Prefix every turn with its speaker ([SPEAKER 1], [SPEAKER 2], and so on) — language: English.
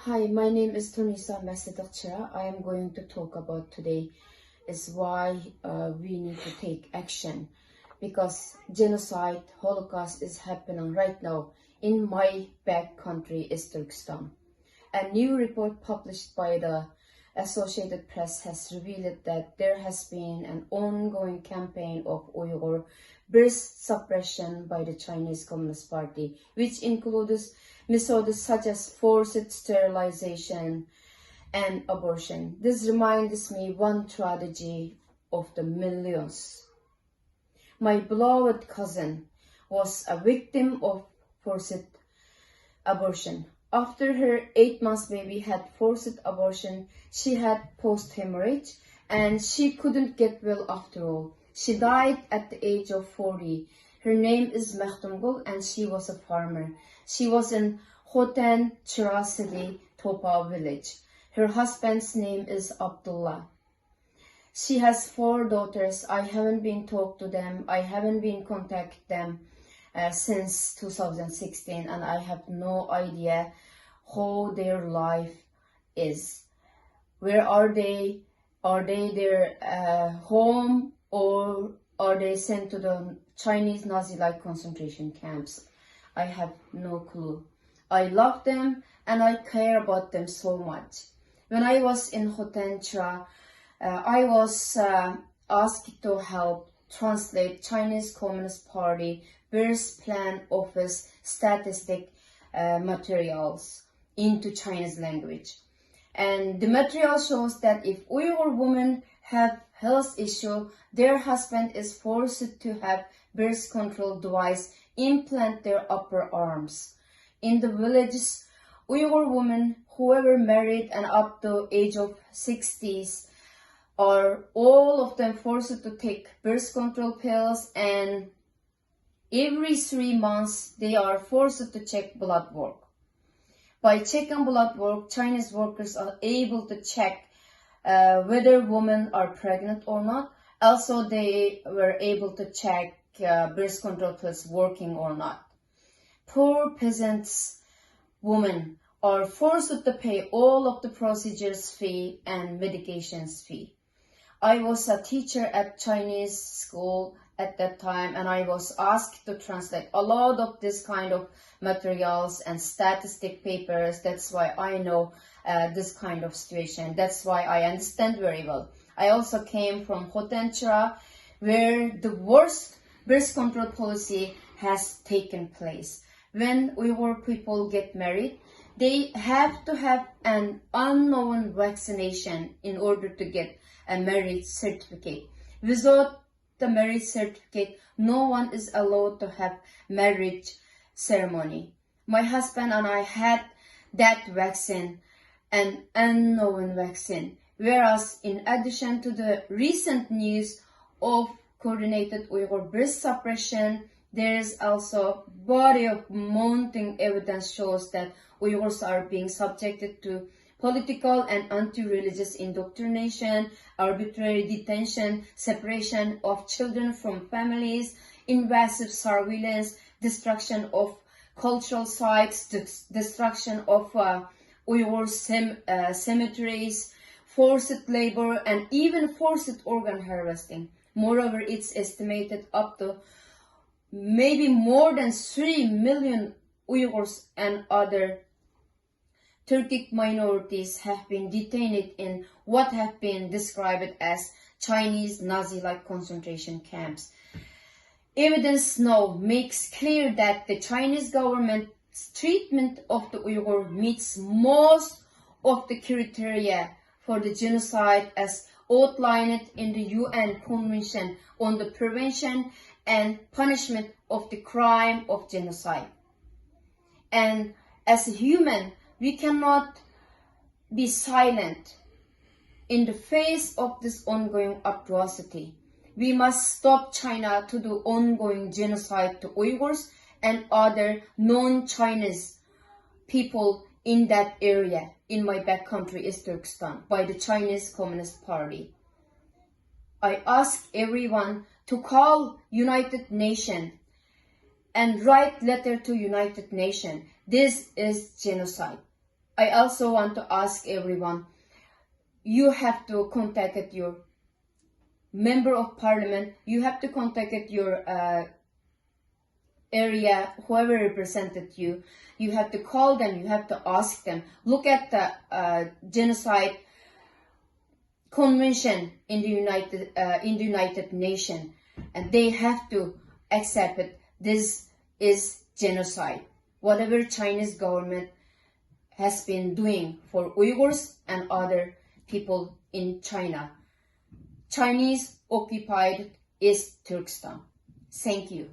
[SPEAKER 1] Hi, my name is Tunisa Matsedik-Qira. I am going to talk about today is why we need to take action, because genocide, Holocaust is happening right now in my back country is Turkestan. A new report published by the Associated Press has revealed that there has been an ongoing campaign of Uyghur birth suppression by the Chinese Communist Party, which includes methods such as forced sterilization and abortion. This reminds me one tragedy of the millions. My beloved cousin was a victim of forced abortion. After her 8-month baby had forced abortion, she had post-hemorrhage and she couldn't get well after all. She died at the age of 40. Her name is Mehtumgul and she was a farmer. She was in Hoten Chira city, Topa village. Her husband's name is Abdullah. She has 4 daughters. I haven't been talked to them. I haven't been contact them since 2016, and I have no idea how their life is. Where are they? Are they their home, or are they sent to the Chinese Nazi-like concentration camps? I have no clue. I love them and I care about them so much. When I was in Hotencha, I was asked to help translate Chinese Communist Party birth plan office statistic materials into Chinese language. And the material shows that if Uyghur women have health issue, their husband is forced to have birth control device implant their upper arms. In the villages, Uyghur women, whoever married and up to age of 60s, are all of them forced to take birth control pills, and every 3 months they are forced to check blood work. By checking blood work, Chinese workers are able to check whether women are pregnant or not. Also, they were able to check birth control pills working or not. Poor peasants, women are forced to pay all of the procedures fee and medications fee. I was a teacher at Chinese school at that time, and I was asked to translate a lot of this kind of materials and statistic papers. That's why I know this kind of situation. That's why I understand very well. I also came from Hotencha, where the worst birth control policy has taken place. When Uyghur people get married, they have to have an unknown vaccination in order to get a marriage certificate. Without the marriage certificate, no one is allowed to have marriage ceremony. My husband and I had that vaccine, an unknown vaccine, whereas in addition to the recent news of coordinated Uyghur birth suppression, there is also body of mounting evidence shows that Uyghurs are being subjected to political and anti-religious indoctrination, arbitrary detention, separation of children from families, invasive surveillance, destruction of cultural sites, destruction of Uyghur cemeteries, forced labor, and even forced organ harvesting. Moreover, it's estimated up to maybe more than 3 million Uyghurs and other Turkic minorities have been detained in what have been described as Chinese Nazi-like concentration camps. Evidence now makes clear that the Chinese government's treatment of the Uyghur meets most of the criteria for the genocide as outlined in the UN Convention on the Prevention and Punishment of the Crime of Genocide. And as a human, we cannot be silent in the face of this ongoing atrocity. We must stop China to do ongoing genocide to Uyghurs and other non-Chinese people in that area. In my back country is Turkestan, by the Chinese Communist Party. I ask everyone to call United Nations and write letter to United Nations. This is genocide. I also want to ask everyone, you have to contact your member of parliament, you have to contact your area, whoever represented you, you have to call them, you have to ask them, look at the genocide convention in the United Nations, and they have to accept it. This is genocide. Whatever Chinese government has been doing for Uyghurs and other people in China. Chinese occupied East Turkestan. Thank you.